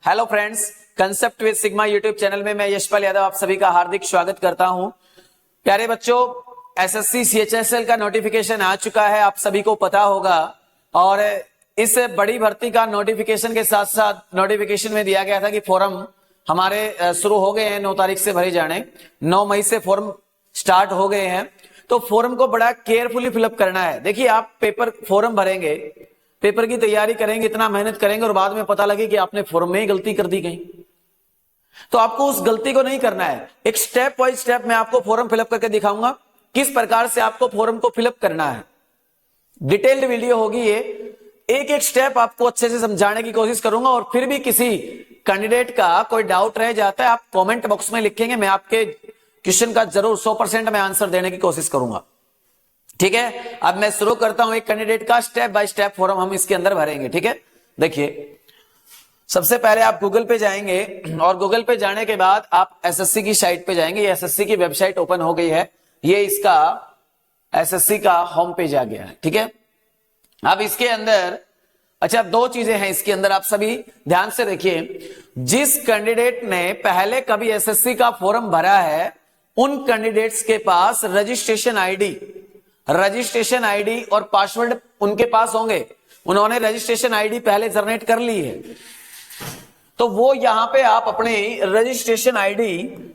Hello friends, concept with sigma YouTube channel में मैं यशपाल यादव आप सभी का हार्दिक स्वागत करता हूं। प्यारे बच्चों, एसएससी सीएचएसएल का नोटिफिकेशन आ चुका है, आप सभी को पता होगा। और इस बड़ी भर्ती का नोटिफिकेशन के साथ साथ नोटिफिकेशन में दिया गया था कि फॉर्म हमारे शुरू हो गए हैं 9 तारीख से भरे जाने। 9 मई से फॉर्म स्टार्ट हो गए हैं, तो फॉर्म को बड़ा केयरफुली फिलअप करना है। देखिए, आप फॉर्म भरेंगे, पेपर की तैयारी करेंगे, इतना मेहनत करेंगे और बाद में पता लगे कि आपने फॉर्म में ही गलती कर दी कहीं, तो आपको उस गलती को नहीं करना है। एक स्टेप बाय स्टेप मैं आपको फॉर्म फिलअप करके दिखाऊंगा किस प्रकार से आपको फॉर्म को फिलअप करना है। डिटेल्ड वीडियो होगी ये, एक एक स्टेप आपको अच्छे से समझाने की कोशिश करूंगा। और फिर भी किसी कैंडिडेट का कोई डाउट रह जाता है, आप कमेंट बॉक्स में लिखेंगे, मैं आपके क्वेश्चन का जरूर 100% मैं आंसर देने की कोशिश करूंगा। ठीक है, अब मैं शुरू करता हूं एक कैंडिडेट का स्टेप बाय स्टेप फॉर्म हम इसके अंदर भरेंगे। ठीक है, देखिए, सबसे पहले आप गूगल पे जाएंगे और गूगल पे जाने के बाद आप एसएससी की साइट पे जाएंगे। ये एसएससी की वेबसाइट ओपन हो गई है, ये इसका एसएससी का होम पेज आ गया है। ठीक है, अब इसके अंदर अच्छा 2 चीजें हैं इसके अंदर, आप सभी ध्यान से देखिए। जिस कैंडिडेट ने पहले कभी एसएससी का फॉर्म भरा है उन कैंडिडेट्स के पास रजिस्ट्रेशन आईडी और पासवर्ड उनके पास होंगे। उन्होंने रजिस्ट्रेशन आईडी पहले जनरेट कर ली है, तो वो यहां पे आप अपने रजिस्ट्रेशन आईडी,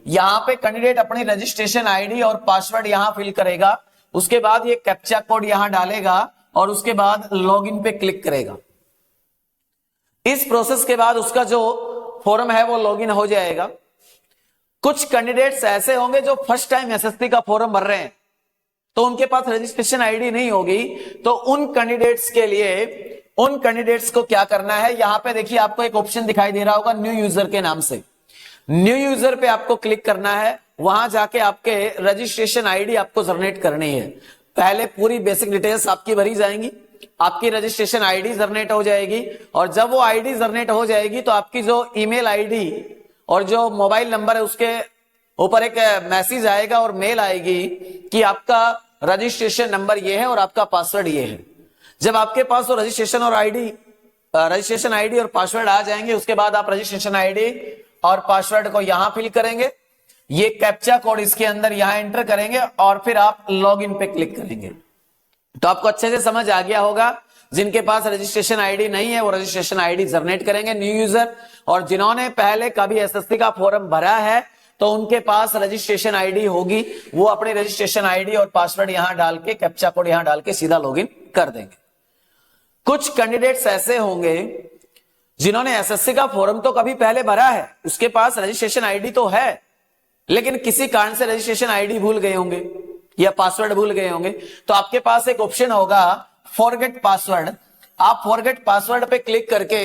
यहां पे कैंडिडेट अपनी रजिस्ट्रेशन आईडी और पासवर्ड यहां फिल करेगा। उसके बाद ये कैप्चा कोड यहां डालेगा और उसके बाद लॉगिन पे क्लिक करेगा। इस प्रोसेस के बाद उसका जो फॉर्म है वो लॉगिन हो जाएगा। कुछ कैंडिडेट्स ऐसे होंगे जो फर्स्ट टाइम एसएससी का फॉर्म भर रहे हैं, तो उनके पास रजिस्ट्रेशन आईडी नहीं होगी। तो उन कैंडिडेट्स के लिए, उन कैंडिडेट्स को क्या करना है, यहां पे देखिए आपको एक ऑप्शन दिखाई दे रहा होगा न्यू यूजर के नाम से। न्यू यूजर पे आपको क्लिक करना है, वहां जाके आपके रजिस्ट्रेशन आईडी आपको जनरेट करनी है। पहले पूरी बेसिक डिटेल्स आपकी भरी जाएंगी, आपकी रजिस्ट्रेशन आईडी जनरेट हो जाएगी, और जब वो आईडी जनरेट हो जाएगी तो आपकी जो ईमेल आईडी और जो मोबाइल नंबर है उसके ऊपर एक मैसेज आएगा और मेल आएगी कि आपका रजिस्ट्रेशन नंबर ये है और आपका पासवर्ड ये है। जब आपके पास वो रजिस्ट्रेशन आईडी और पासवर्ड आ जाएंगे, उसके बाद आप रजिस्ट्रेशन आईडी और पासवर्ड को यहां फिल करेंगे, ये कैप्चा कोड इसके अंदर यहां एंटर करेंगे और फिर आप लॉगिन पे क्लिक करेंगे। तो आपको अच्छे से समझ आ गया होगा। जिनके पास रजिस्ट्रेशन आईडी नहीं है वो रजिस्ट्रेशन आईडी जनरेट करेंगे, न्यू यूजर। और जिन्होंने पहले कभी एसएससी का फॉर्म भरा है तो उनके पास रजिस्ट्रेशन आईडी होगी, वो अपनी रजिस्ट्रेशन आईडी और पासवर्ड यहां डाल के, कैप्चा कोड यहां डाल के सीधा लॉगिन कर देंगे। कुछ कैंडिडेट्स ऐसे होंगे जिन्होंने एसएससी का फॉर्म तो कभी पहले भरा है, उसके पास रजिस्ट्रेशन आईडी तो है, लेकिन किसी कारण से रजिस्ट्रेशन आईडी भूल गए होंगे या पासवर्ड भूल गए होंगे। तो आपके पास एक ऑप्शन होगा फॉरगेट पासवर्ड। आप फॉरगेट पासवर्ड पे क्लिक करके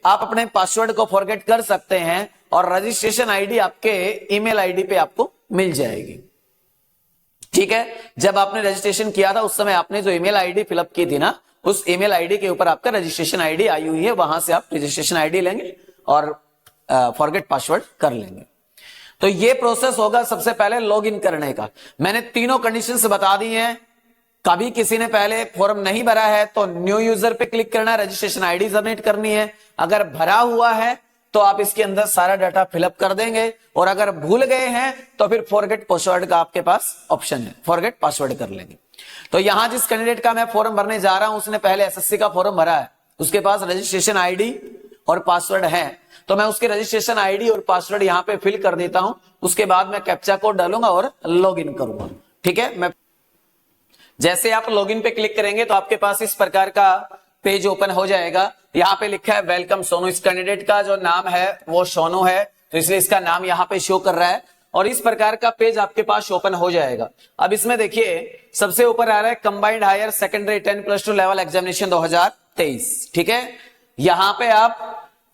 आप अपने पासवर्ड को फॉरगेट कर सकते हैं और रजिस्ट्रेशन आईडी आपके ईमेल आईडी पे आपको मिल जाएगी। ठीक है, जब आपने रजिस्ट्रेशन किया था उस समय आपने जो ईमेल आईडी फिलअप की थी ना, उस ईमेल आईडी के ऊपर आपका रजिस्ट्रेशन आईडी आई हुई है, वहां से आप रजिस्ट्रेशन आईडी लेंगे और फॉरगेट पासवर्ड कर लेंगे। तो ये प्रोसेस होगा सबसे पहले लॉगिन करने का। मैंने तीनों कंडीशंस बता दी हैं। कभी किसी ने पहले फॉर्म नहीं भरा है तो न्यू यूजर पे क्लिक करना है, रजिस्ट्रेशन आईडी जनरेट करनी है। अगर भरा हुआ है तो आप इसके अंदर सारा डाटा फिलअप कर देंगे, और अगर भूल गए हैं तो फिर फॉरगेट पासवर्ड का आपके पास ऑप्शन है, फॉरगेट पासवर्ड कर लेंगे। तो यहां जिस कैंडिडेट का मैं फॉर्म भरने जा रहा हूं उसने पहले एसएससी का फॉर्म भरा है, उसके पास रजिस्ट्रेशन आईडी और पासवर्ड है, तो मैं उसके रजिस्ट्रेशन आईडी और पासवर्ड यहां पे फिल कर देता हूं। उसके बाद मैं कैप्चा कोड डालूंगा और लॉगिन करूंगा। ठीक है, मैं जैसे आप लॉगिन पे क्लिक करेंगे तो आपके पास इस प्रकार का पेज ओपन हो जाएगा। यहाँ पे लिखा है वेलकम सोनू। इस कैंडिडेट का जो नाम है वो सोनू है, तो इसलिए इसका नाम यहाँ पे शो कर रहा है, और इस प्रकार का पेज आपके पास ओपन हो जाएगा। अब इसमें देखिए सबसे ऊपर आ रहा है combined higher secondary 10+2 level examination 2023। ठीक है, यहाँ पे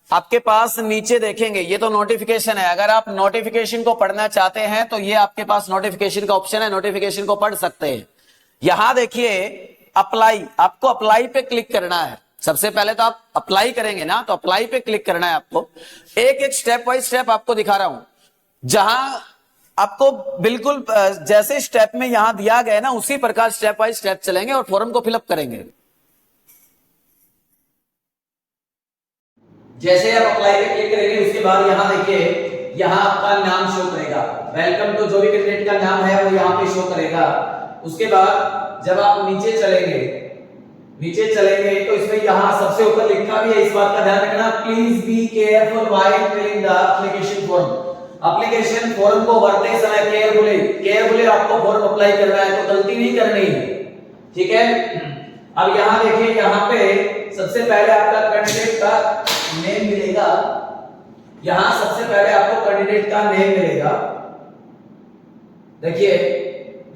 आपके पास नीचे देखेंगे ये तो नोटिफिकेशन है। अगर आप नोटिफिकेशन को पढ़ना चाहते हैं तो ये आपके पास नोटिफिकेशन का ऑप्शन है, नोटिफिकेशन को पढ़ सकते हैं। यहां देखिए अप्लाई, आपको अप्लाई पे क्लिक करना है। सबसे पहले तो आप अप्लाई करेंगे ना, तो अप्लाई पे क्लिक करना है आपको। एक एक स्टेप बाय स्टेप आपको दिखा रहा हूं, जहां आपको बिल्कुल जैसे स्टेप में यहां दिया गया ना उसी प्रकार स्टेप बाय स्टेप चलेंगे और फॉर्म को फिलअप करेंगे। जैसे आप अप्लाई पे क्लिक करेंगे उसके बाद यहाँ देखिए, यहाँ आपका नाम शो करेगा, वेलकम टू जो भी कैंडिडेट का नाम है वो यहाँ पे शो करेगा। उसके बाद जब आप नीचे चलेंगे तो इसमें यहाँ सबसे ऊपर लिखा भी है, इस बात का ध्यान रखना, please be careful while filling the application form. Application form को भरते समय केयरफुली आपको फॉर्म अप्लाई करना है, तो गलती नहीं करनी है, ठीक है। अब यहाँ देखिए, यहाँ पे सबसे पहले आपका कैंडिडेट का नेम मिलेगा, यहां सबसे पहले आपको कैंडिडेट का नेम मिलेगा। देखिए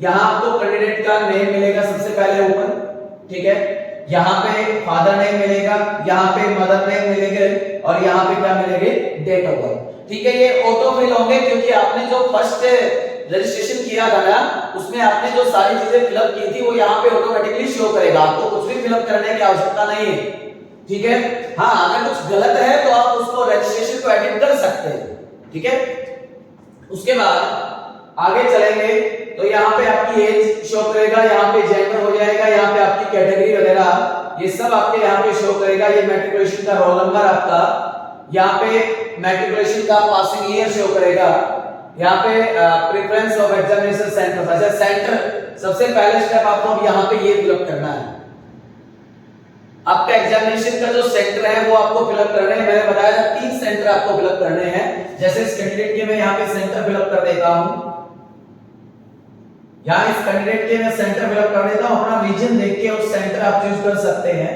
यहां आपको कैंडिडेट का नेम मिलेगा सबसे पहले ऊपर, ठीक है। यहां पे फादर नेम मिलेगा, यहां पे मदर नेम मिलेंगे और यहां पे क्या मिलेंगे, डेट ऑफ बर्थ, ठीक है। ये ऑटो फिल होंगे क्योंकि आपने जो फर्स्ट रजिस्ट्रेशन किया था ना, उसमें आपने जो सारी चीजें फिलअप की थी वो यहाँ पे ऑटोमेटिकली शो करेगा, आपको कुछ भी फिलअप करने की आवश्यकता नहीं है, ठीक है। हाँ, अगर कुछ गलत है तो आप उसको रजिस्ट्रेशन को एडिट कर सकते हैं, ठीक है। उसके बाद आगे चलेंगे तो यहाँ पे आपकी एज शो करेगा, यहाँ पे जेंडर हो जाएगा, यहाँ पे आपकी कैटेगरी वगैरह ये सब आपके यहाँ पे शो करेगा। ये मैट्रिकुलेशन का रोल नंबर आपका, यहाँ पे मैट्रिकुलेशन का पासिंग ईयर शो करेगा, यहाँ पे प्रेफरेंस ऑफ एग्जामिनेशन सेंटर। अच्छा, सेंटर सबसे पहले स्टेप आपको यहाँ पे ये फिलअप करना है, आपका एग्जामिनेशन का जो सेंटर है वो आपको फिलअप करने हैं। मैंने बताया था 3 सेंटर आपको फिलअप करने हैं। जैसे इस कैंडिडेट के मैं यहाँ पे सेंटर फिलअप कर देता हूँ, यहाँ इस कैंडिडेट के मैं सेंटर फिलअप कर देता हूँ, अपना रीजन देख के उस सेंटर आप चूज कर सकते हैं।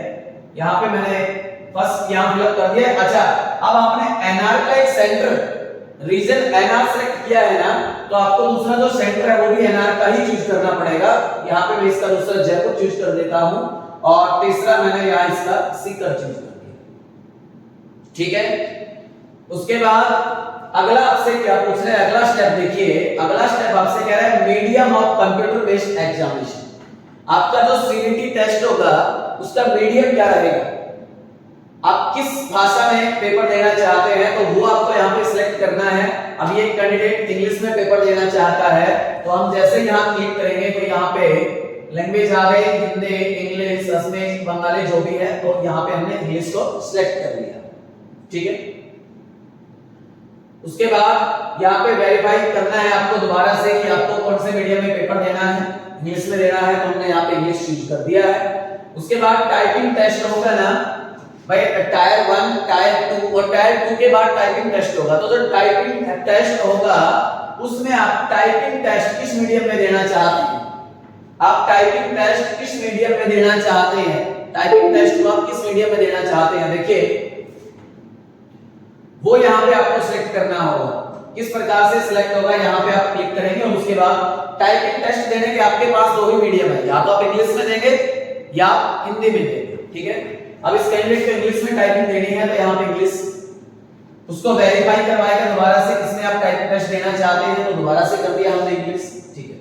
यहाँ पे मैंने फर्स्ट यहाँ फिलअप कर दिया। अच्छा, अब आपने एनआर का एक सेंटर रीजन एनआर सेलेक्ट किया है ना, तो आपको दूसरा जो सेंटर है वो भी एनआर का ही चूज करना पड़ेगा। यहाँ पे मैं इसका दूसरा जयपुर चूज कर देता हूँ और तीसरा मैंने यहाँ इसका सीकर चूज कर दिया, ठीक है। उसके बाद अगला आपसे क्या पूछ रहे हैं, अगला स्टेप देखिए, अगला स्टेप आपसे कह रहा है medium of computer based examination. आपका जो सीबीटी टेस्ट होगा उसका मीडियम क्या रहेगा, आप किस भाषा में पेपर देना चाहते हैं, तो वो आपको यहाँ पे सिलेक्ट करना है। अब ये कैंडिडेट इंग्लिश में पेपर देना चाहता है, तो हम जैसे यहाँ क्लिक करेंगे तो यहाँ पे लैंग्वेज आ गई, हिंदी, इंग्लिश, असमिया, बंगाली जो भी है, तो यहाँ पे हमने इंग्लिश को सिलेक्ट कर लिया, ठीक है। उसके बाद यहाँ पे वेरीफाई करना है आपको दोबारा से कि आपको कौन से मीडियम में पेपर देना है, इंग्लिश में देना है, तो हमने यहाँ पे इंग्लिश चूज कर दिया है। उसके बाद टाइपिंग टेस्ट होगा ना भाई, टायर 1, टायर 2 और टायर 2 के बाद टाइपिंग टेस्ट होगा। तो जो टाइपिंग टेस्ट होगा उसमें आप टाइपिंग टेस्ट किस मीडियम में देना चाहते हैं, आप टाइपिंग टेस्ट किस मीडियम में देना चाहते हैं, टाइपिंग टेस्ट को आप किस मीडियम में देना चाहते हैं, देखिए वो यहाँ पे आपको सिलेक्ट करना होगा। किस प्रकार से सिलेक्ट होगा, यहाँ पे आप क्लिक करेंगे और उसके बाद टाइपिंग टेस्ट देने के आपके पास 2 ही मीडियम है, या तो आप इंग्लिश में देंगे या हिंदी में देंगे, ठीक है। अब इस कैंडिडेट को इंग्लिश में टाइपिंग देनी है, तो यहाँ पे इंग्लिश उसको वेरीफाई करवाएगा दोबारा से, किसमें आप टाइपिंग टेस्ट देना चाहते हैं, तो दोबारा से कर दिया हमने इंग्लिश, ठीक है।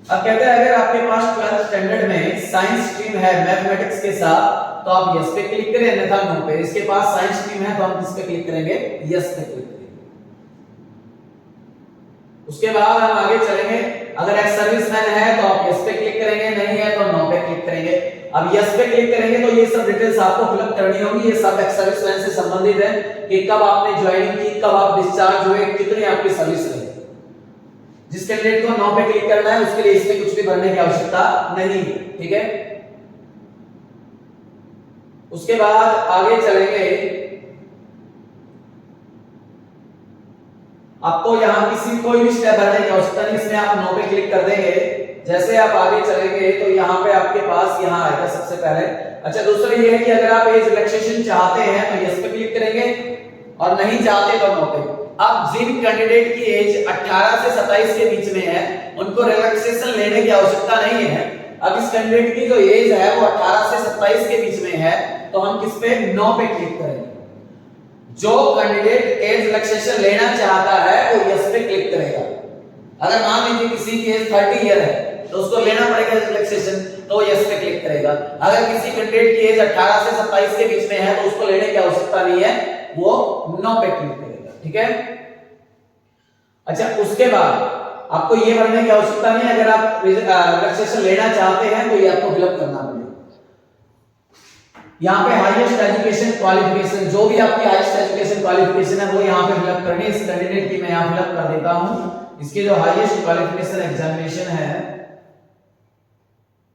अब कहते हैं अगर आपके पास 12th स्टैंडर्ड में साइंस स्ट्रीम है मैथमेटिक्स के साथ, तो आप यस पे क्लिक करें, अन्यथा नो पे। इसके पास साइंस स्ट्रीम है तो हम किस पे क्लिक करेंगे, यस पे क्लिक करेंगे। उसके बाद हम आगे चलेंगे, अगर एक्स सर्विसमैन है तो आप यस पे क्लिक करेंगे, नहीं है तो नो पे क्लिक करेंगे। अब यस पे क्लिक करेंगे तो ये सब डिटेल्स आपको फिलअप करनी होगी, ये सब एक्स सर्विसमैन से संबंधित है कि कब आपने ज्वाइनिंग की, कब आप डिस्चार्ज हुए, कितनी आपकी सर्विस रही। जिस कैंडिडेट को नो पे क्लिक करना है उसके लिए इसमें कुछ भी भरने की आवश्यकता नहीं है, ठीक है। उसके बाद आगे चलेंगे, आपको यहां कोई भी स्टेप भरने की आवश्यकता नहीं, इसमें आप नो पे क्लिक कर देंगे। जैसे आप आगे चलेंगे तो यहाँ पे आपके पास यहाँ आएगा सबसे पहले। अच्छा, दूसरी ये है कि अगर आप एज रिलैक्सेशन चाहते हैं तो यस पे क्लिक करेंगे और नहीं चाहते तो नो पे। अब जिन कैंडिडेट की एज 18 से 27 के बीच में है उनको रिलैक्सेशन लेने की आवश्यकता नहीं है। अब इस कैंडिडेट की जो एज है वो 18 से 27 के बीच में है, तो हम किस पे, नो पे क्लिक करेंगे। जो कैंडिडेट एज रिलैक्सेशन लेना चाहता है वो यस पे क्लिक करेगा। अगर मान लीजिए किसी की एज 30 ईयर है तो उसको लेना पड़ेगा रिलैक्सेशन, तो वो यस पे क्लिक करेगा। अगर किसी कैंडिडेट की एज 18 से 27 के बीच में है तो उसको लेने की आवश्यकता नहीं है, वो नो पे क्लिक करेगा, ठीक है। अच्छा, उसके बाद आपको ये भरने की आवश्यकता नहीं है, अगर आप रिलैक्सेशन लेना चाहते हैं तो ये आपको फिलअप करना पड़ेगा। यहाँ पे हाईएस्ट एजुकेशन क्वालिफिकेशन, जो भी आपकी हाईएस्ट एजुकेशन क्वालिफिकेशन है वो यहाँ पे फिलअप करनी है। इस कैंडिडेट की मैं यहाँ फिलअप कर देता हूँ। इसकी जो हाईएस्ट क्वालिफिकेशन एग्जामिनेशन है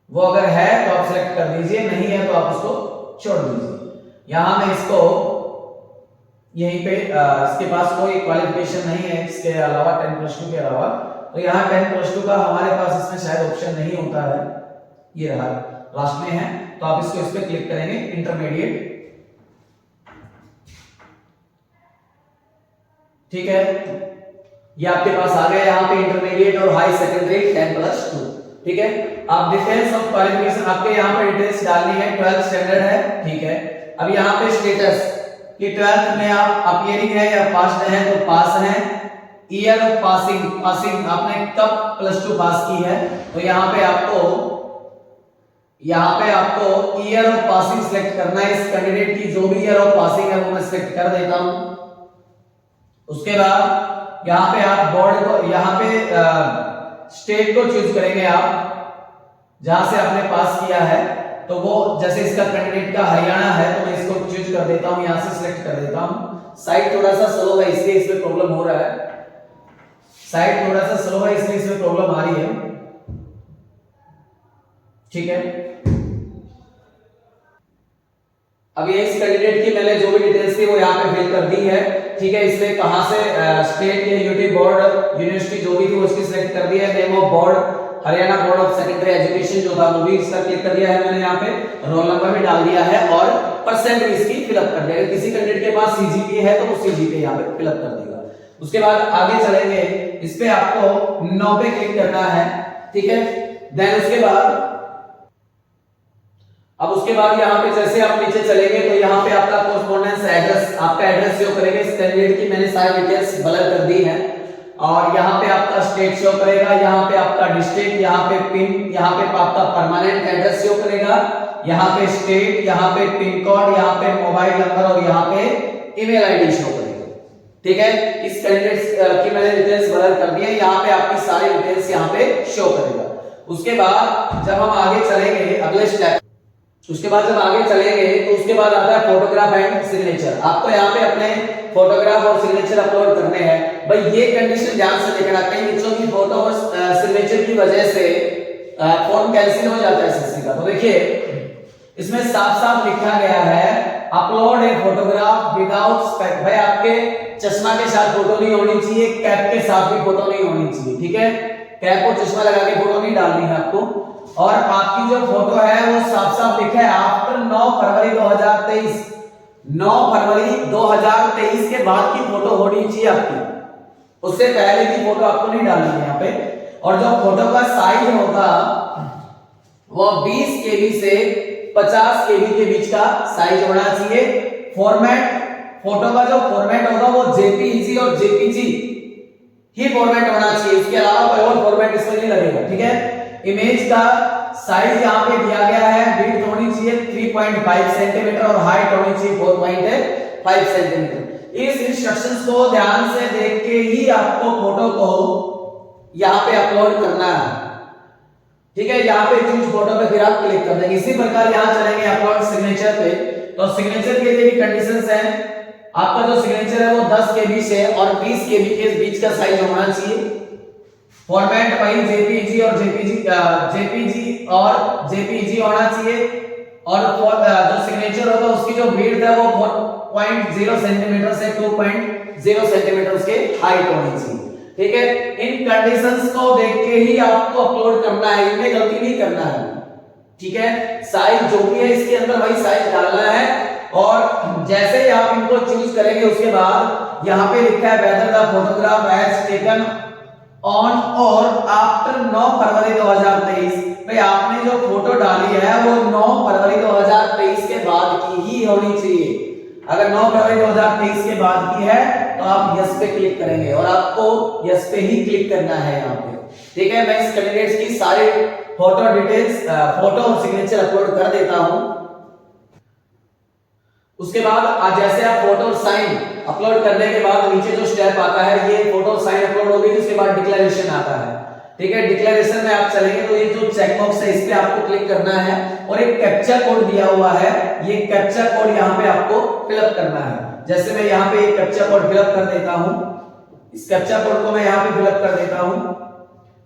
वो अगर है तो आप सिलेक्ट कर दीजिए, नहीं है तो आप उसको छोड़ दीजिए। यहां मैं इसको यहीं पे इसके पास कोई क्वालिफिकेशन नहीं है इसके अलावा 10+2 के अलावा, तो यहाँ 10+2 का हमारे पास इसमें शायद ऑप्शन नहीं होता है। ये रहा लास्ट में है, तो आप इसको इस पे क्लिक करेंगे इंटरमीडिएट, ठीक है। ये आपके पास आ गया यहाँ पे इंटरमीडिएट और हाई सेकेंडरी 10+2, ठीक है। आप डिटेल्स ऑफ क्वालिफिकेशन आपके यहाँ पे डिटेल्स डालनी है, 12th स्टैंडर्ड है, ठीक है। अब यहाँ पे स्टेटस कि 12th में आप अपीयरिंग है या पास है, तो पास है। ईयर ऑफ पासिंग आपने कब +2 पास की है, तो यहाँ पे आपको ईयर ऑफ पासिंग सिलेक्ट करना है। इस कैंडिडेट की जो भी ईयर ऑफ पासिंग है वो मैं सिलेक्ट कर देता हूं। उसके बाद यहाँ पे आप बोर्ड को, यहाँ पे स्टेट को चूज करेंगे आप जहां से आपने पास किया है, तो वो जैसे इसका कैंडिडेट का हरियाणा है तो मैं इसको चूज कर देता हूं, यहां से सिलेक्ट कर देता हूं। साइट थोड़ा सा स्लो है इसलिए इसमें प्रॉब्लम हो रहा है, साइट थोड़ा सा स्लो है इसलिए इसमें प्रॉब्लम आ रही है, ठीक है। अब ये इस कैंडिडेट की मैंने जो भी डिटेल्स थी वो यहाँ पे फिल कर दी है, ठीक है। इसलिए कहां से स्टेट या यूटी बोर्ड यूनिवर्सिटी जो भी थी उसकी सिलेक्ट कर दी है। Name of board Haryana board of secondary education जो था वो भी इसका क्लिक कर दिया है मैंने, यहाँ पे रोल नंबर भी डाल दिया है और परसेंट भी इसकी फिलअप कर दिया। किसी कैंडिडेट के पास सीजीपीए है तो वो सीजीपीए यहाँ पे फिलअप कर देगा। उसके बाद आगे चलेंगे, इस पे आपको 9 पे क्लिक करना है, ठीक है। देन उसके बाद यहाँ पे जैसे आप नीचे चलेंगे तो यहाँ पे आपका कोरेस्पोंडेंस एड्रेस, आपका एड्रेस शो करेगा। इस कैंडिडेट की मैंने सारी डिटेल्स ब्लर कर दी है और यहाँ पे आपका स्टेट शो करेगा, यहाँ पे आपका डिस्ट्रिक्ट, यहाँ पे पिन, यहाँ पे आपका परमानेंट एड्रेस शो करेगा, यहाँ पे स्टेट, यहाँ पे पिन कोड, यहाँ पे मोबाइल नंबर और यहाँ पे ईमेल आईडी शो करेगा, ठीक है। इस कैंडिडेट की मैंने डिटेल्स ब्लर कर दी है, यहाँ पे आपकी सारी डिटेल्स यहाँ पे शो करेगा। उसके बाद जब हम आगे चलेंगे अगले स्टेप, उसके बाद जब आगे चलेंगे तो उसके बाद आता है फोटोग्राफ एंड सिग्नेचर। आपको यहाँ पे अपने फोटोग्राफ और सिग्नेचर अपलोड करने हैं। भाई ये कंडीशन ध्यान से देखना, कई बच्चों की फोटो और सिग्नेचर की वजह से फॉर्म कैंसिल हो जाता है एसएससी का। तो देखिए इसमें साफ साफ लिखा गया है upload a photograph without spec. भाई आपके चश्मा के साथ फोटो नहीं होनी चाहिए, कैप के साथ भी फोटो नहीं होनी चाहिए, ठीक है। कैप और चश्मा लगा के फोटो नहीं डालनी है आपको। और आपकी जो फोटो है वो साफ साफ लिखा है आफ्टर 9 फरवरी 2023, 9 फरवरी 2023 के बाद की फोटो होनी चाहिए आपकी, उससे पहले की फोटो आपको नहीं डालनी है यहाँ पे। और जो फोटो का साइज होगा वो 20 केबी से 50 केबी के बीच का साइज होना चाहिए। फॉर्मेट, फोटो का जो फॉर्मेट होगा वो जेपीईजी और जेपीजी ही फॉर्मेट होना चाहिए, उसके अलावा कोई और फॉर्मेट इसमें नहीं लगेगा, ठीक है। इमेज का साइज यहाँ पे दिया गया है, विड्थ होनी चाहिए 3.5 सेंटीमीटर और हाइट होनी चाहिए 4.5 सेंटीमीटर। इस इंस्ट्रक्शंस को ध्यान से देख के ही आपको फोटो को यहाँ पे अपलोड करना है, ठीक है। यहाँ पे चूज फोटो पे फिर आप क्लिक कर देंगे। इसी प्रकार यहाँ चलेंगे अपलोड सिग्नेचर पे, तो सिग्नेचर के लिए भी कंडीशंस हैं। आपका जो सिग्नेचर है वो 10 केबी से और 20 केबी के बीच का साइज होना चाहिए। फॉर्मेट वही जेपीजी और जेपीजी और जेपीजी होना चाहिए। और जो सिग्नेचर होगा उसकी जो विड्थ है वो 4.0 सेंटीमीटर से 2.0 सेंटीमीटर उसके हाइट होनी चाहिए, ठीक है। इन कंडीशंस को देख के ही आपको अपलोड करना है, इनमें गलती नहीं करना है, ठीक है। साइज जो भी है इसके अंदर वही साइज डालना है। और जैसे ही आप इनको चूज करेंगे उसके बाद यहाँ पे लिखा है whether the photograph has taken on और आफ्टर 9 फरवरी 2023। भाई आपने जो फोटो डाली है वो 9 फरवरी 2023 के बाद की ही होनी चाहिए। अगर 9 फरवरी 2023 के बाद की है तो आप यस पे क्लिक करेंगे और आपको यस पे ही क्लिक करना है यहाँ पे, ठीक है। मैं इस कैंडिडेट्स की सारी फोटो डिटेल्स, फोटो और सिग्नेचर अपलोड कर देता हूं। उसके बाद जैसे आप फोटो साइन अपलोड करने के बाद नीचे जो स्टेप आता है, ये फोटो साइन अपलोड होगी, उसके बाद डिक्लेरेशन आता है। ठीक है। डिक्लेरेशन में आप चलेंगे तो ये जो चेकबॉक्स है इस पे आपको क्लिक करना है और एक कैप्चा कोड दिया हुआ है, ये कैप्चा कोड यहाँ पे आपको फिलअप करना है। जैसे मैं यहाँ पे एक कैप्चा कोड फिलअप कर देता हूं, इस कैप्चा कोड को मैं यहाँ पे फिलअप कर देता हूं।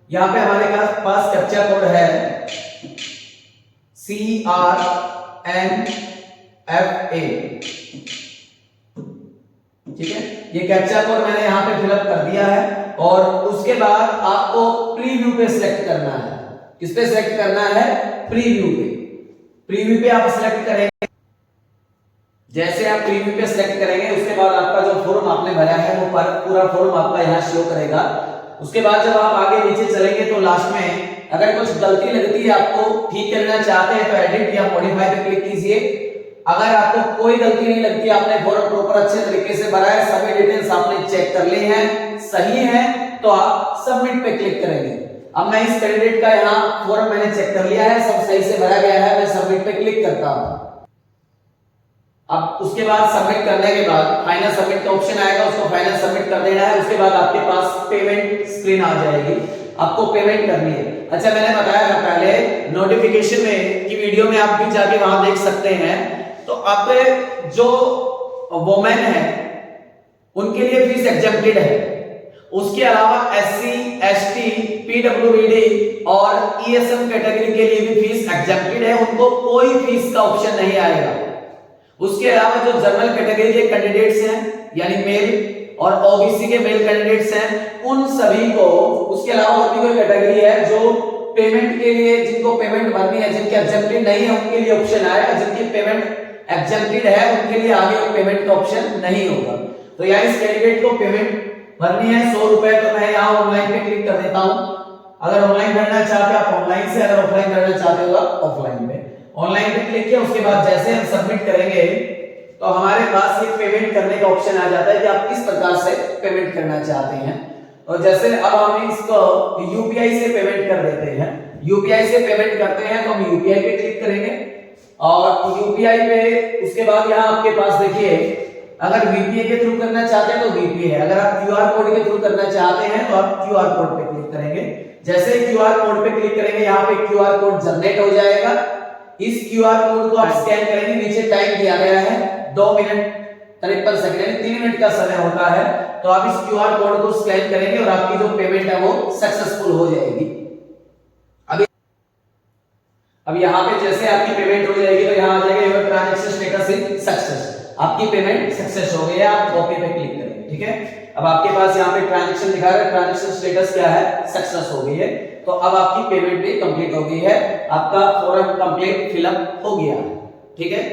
यहाँ पे हमारे पास कैप्चा कोड है CRNFA, ठीक है। ये कैप्चा कोड मैंने यहाँ पे फिलअप कर दिया है और उसके बाद आपको प्रीव्यू पे सिलेक्ट करना है। किस पे सिलेक्ट करना है? प्रीव्यू पे। प्रीव्यू पे आप सिलेक्ट करेंगे। जैसे आप प्रीव्यू पे सिलेक्ट करेंगे उसके बाद आपका जो फॉर्म आपने भरा है वो पूरा फॉर्म आपका यहाँ शो करेगा। उसके बाद जब आप आगे नीचे चलेंगे तो लास्ट में अगर कुछ गलती लगती है आपको ठीक करना चाहते हैं तो एडिट या मॉडिफाई पे क्लिक कीजिए। अगर आपको कोई गलती नहीं लगती, आपने फॉर्म प्रॉपर अच्छे तरीके से भरा है, सभी डिटेल्स आपने चेक कर ली हैं, सही है, तो आप सबमिट पे क्लिक करेंगे। अब मैं इस कैंडिडेट का यहाँ फॉर्म मैंने चेक कर लिया है, सब सही से भरा गया है, मैं सबमिट पे क्लिक करता हूं। अब उसके बाद सबमिट करने के बाद फाइनल सबमिट का ऑप्शन आएगा, उसको फाइनल सबमिट कर देना है। उसके बाद आपके पास पेमेंट स्क्रीन आ जाएगी, आपको पेमेंट करनी है। अच्छा, मैंने बताया था पहले नोटिफिकेशन में की वीडियो में आप भी जाके वहां देख सकते हैं, तो आपके जो वोमेन है उनके लिए फीस एग्जेम्प्टेड है। उसके अलावा SC, ST, PWD और ESM कैटेगरी के लिए भी फीस एग्जेम्प्टेड है, उनको कोई फीस का ऑप्शन नहीं आएगा। उसके अलावा जो जनरल कैटेगरी के कैंडिडेट्स हैं यानी मेल और OBC के मेल कैंडिडेट्स हैं उन सभी को, उसके अलावा और भी कोई कैटेगरी है जो पेमेंट के लिए, जिनको पेमेंट भरनी है, जिनके एग्जेम्प्टेड नहीं है उनके लिए ऑप्शन आएगा, जिनकी पेमेंट एग्जेम्प्टेड है उनके लिए आगे पेमेंट का ऑप्शन नहीं होगा। तो यहाँ इस कैंडिडेट को पेमेंट भरनी है 100 रुपए, तो मैं यहाँ ऑनलाइन पे क्लिक कर देता हूँ। अगर ऑनलाइन भरना चाहते हैं आप ऑनलाइन से, अगर ऑफलाइन भरना चाहते हो आप ऑफलाइन पे। ऑनलाइन पे क्लिक किया, उसके बाद जैसे हम सबमिट करेंगे तो हमारे पास ये पेमेंट करने का ऑप्शन आ जाता है कि आप किस प्रकार से पेमेंट करना चाहते हैं। और जैसे अब हम इसको UPI से पेमेंट कर देते हैं, UPI से पेमेंट करते हैं तो हम UPI पे क्लिक करेंगे और UPI पे उसके बाद यहाँ आपके पास देखिए, अगर VPA के थ्रू करना चाहते हैं तो VPA है, अगर आप QR कोड के थ्रू करना चाहते हैं तो आप QR कोड पे क्लिक करेंगे। जैसे QR कोड पे क्लिक करेंगे यहाँ पे QR कोड जनरेट हो जाएगा। इस QR कोड को आप स्कैन करेंगे, नीचे टाइम दिया गया है 2 मिनट 53 सेकंड, 3 मिनट का समय होता है। तो आप इस QR कोड को स्कैन करेंगे और आपकी जो पेमेंट है वो सक्सेसफुल हो जाएगी। अब यहाँ पे जैसे आपकी पेमेंट हो जाएगी तो यहाँ आ जाएगा your transaction status is success, आपकी पेमेंट सक्सेस हो गई है, आप ओके पे क्लिक करेंगे। ठीक है, अब आपके पास यहाँ पे ट्रांजैक्शन दिखा रहा है, ट्रांजैक्शन स्टेटस क्या है? सक्सेस हो गई है। तो अब आपकी पेमेंट भी कंप्लीट हो गई है, आपका फॉर्म कंप्लीट फिलअप हो गया है। ठीक है,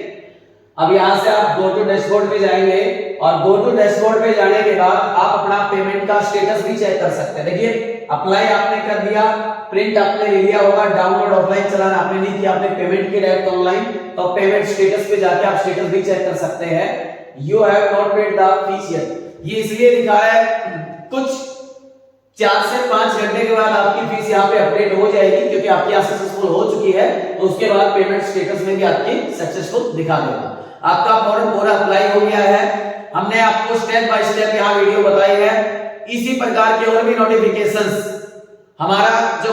अब यहां से आप गो टू डैशबोर्ड पे जाएंगे और गो टू डैशबोर्ड पे जाने के बाद आप अपना पेमेंट का स्टेटस भी चेक कर सकते हैं। देखिए, अप्लाई आपने कर दिया, प्रिंट आपने ले लिया होगा, डाउनलोड ऑफलाइन चलाना आपने नहीं किया, आपने पेमेंट की डायरेक्ट ऑनलाइन, तो पेमेंट स्टेटस पे जाके आप स्टेटस भी चेक कर सकते हैं। You have not paid the fees yet, ये इसलिए दिखा रहा है कुछ 4 से 5 घंटे के बाद आपकी फीस यहाँ पे अपडेट हो जाएगी, क्योंकि आपकी सक्सेसफुल हो चुकी है। तो उसके बाद पेमेंट स्टेटस में भी आपकी सक्सेसफुल दिखा देगा। आपका फॉर्म पूरा अप्लाई हो गया है, हमने आपको स्टेप बाय स्टेप यहाँ वीडियो बताई है। इसी प्रकार के और भी नोटिफिकेशंस हमारा जो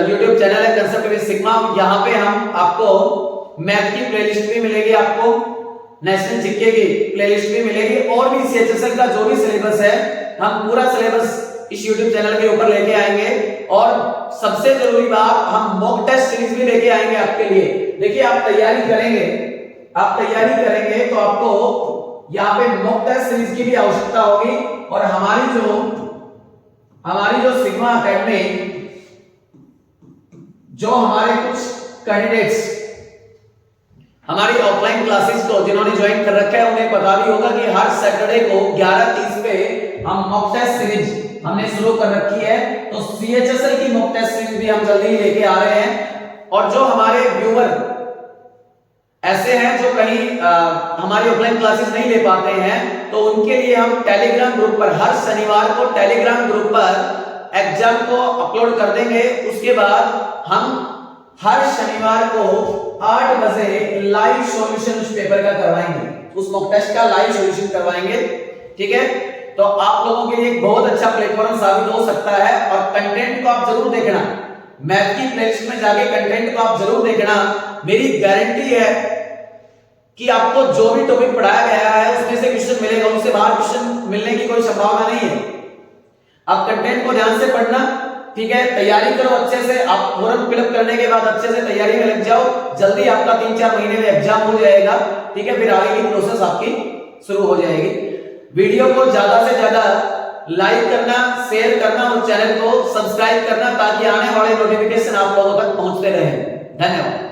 YouTube चैनल है कंसेप्ट विद सिग्मा, यहाँ पे हम आपको मैथ की प्लेलिस्ट भी मिलेगी, आपको नेशनल जीके की प्लेलिस्ट भी मिलेगी, और भी CHSL का जो भी सिलेबस है हम पूरा सिलेबस इस YouTube चैनल के ऊपर लेके आएंगे। और सबसे जरूरी बात, हम मॉक टेस्ट सीरीज भी लेके आएंगे आपके लिए। देखिए, आप तैयारी करेंगे तो आपको यहाँ पे मॉक टेस्ट सीरीज की भी आवश्यकता होगी। और हमारी जो सिग्मा अकेडमी, जो हमारे कुछ कैंडिडेट्स हमारी ऑफलाइन क्लासेस को जिन्होंने ज्वाइन कर रखा है उन्हें पता भी होगा कि हर सैटरडे को 11:30 पे हम मॉक टेस्ट सीरीज हमने शुरू कर रखी है। तो CHSL की मॉक टेस्ट सीरीज भी हम जल्दी ही लेके आ रहे हैं। और जो हमारे व्यूअर ऐसे हैं जो कहीं हमारी ऑफलाइन क्लासेस नहीं ले पाते हैं, तो उनके लिए हम टेलीग्राम ग्रुप पर हर शनिवार को टेलीग्राम ग्रुप पर एग्जाम को अपलोड कर देंगे। उसके बाद हम हर शनिवार को 8 बजे लाइव सॉल्यूशन उस पेपर का करवाएंगे, उस मॉक टेस्ट का लाइव सॉल्यूशन करवाएंगे। ठीक है, तो आप लोगों के लिए एक बहुत अच्छा प्लेटफॉर्म साबित हो सकता है। और कंटेंट को आप जरूर देखना, मैथ की प्लेलिस्ट में जाके कंटेंट को आप जरूर देखना। मेरी गारंटी है कि आपको जो भी टॉपिक पढ़ाया गया है उसमें से क्वेश्चन मिलेगा, उससे बाहर क्वेश्चन मिलने की कोई संभावना नहीं है। आप कंटेंट को ध्यान से पढ़ना, ठीक है, तैयारी करो अच्छे से। आप फॉर्म फिलअप करने के बाद अच्छे से तैयारी में लग जाओ, जल्दी आपका 3-4 महीने में एग्जाम हो जाएगा, ठीक है। फिर आगे की प्रोसेस आपकी शुरू हो जाएगी। वीडियो को ज्यादा से ज्यादा लाइक करना, शेयर करना और चैनल को सब्सक्राइब करना ताकि आने वाले नोटिफिकेशन आप लोगों तक पहुंचते रहे। धन्यवाद।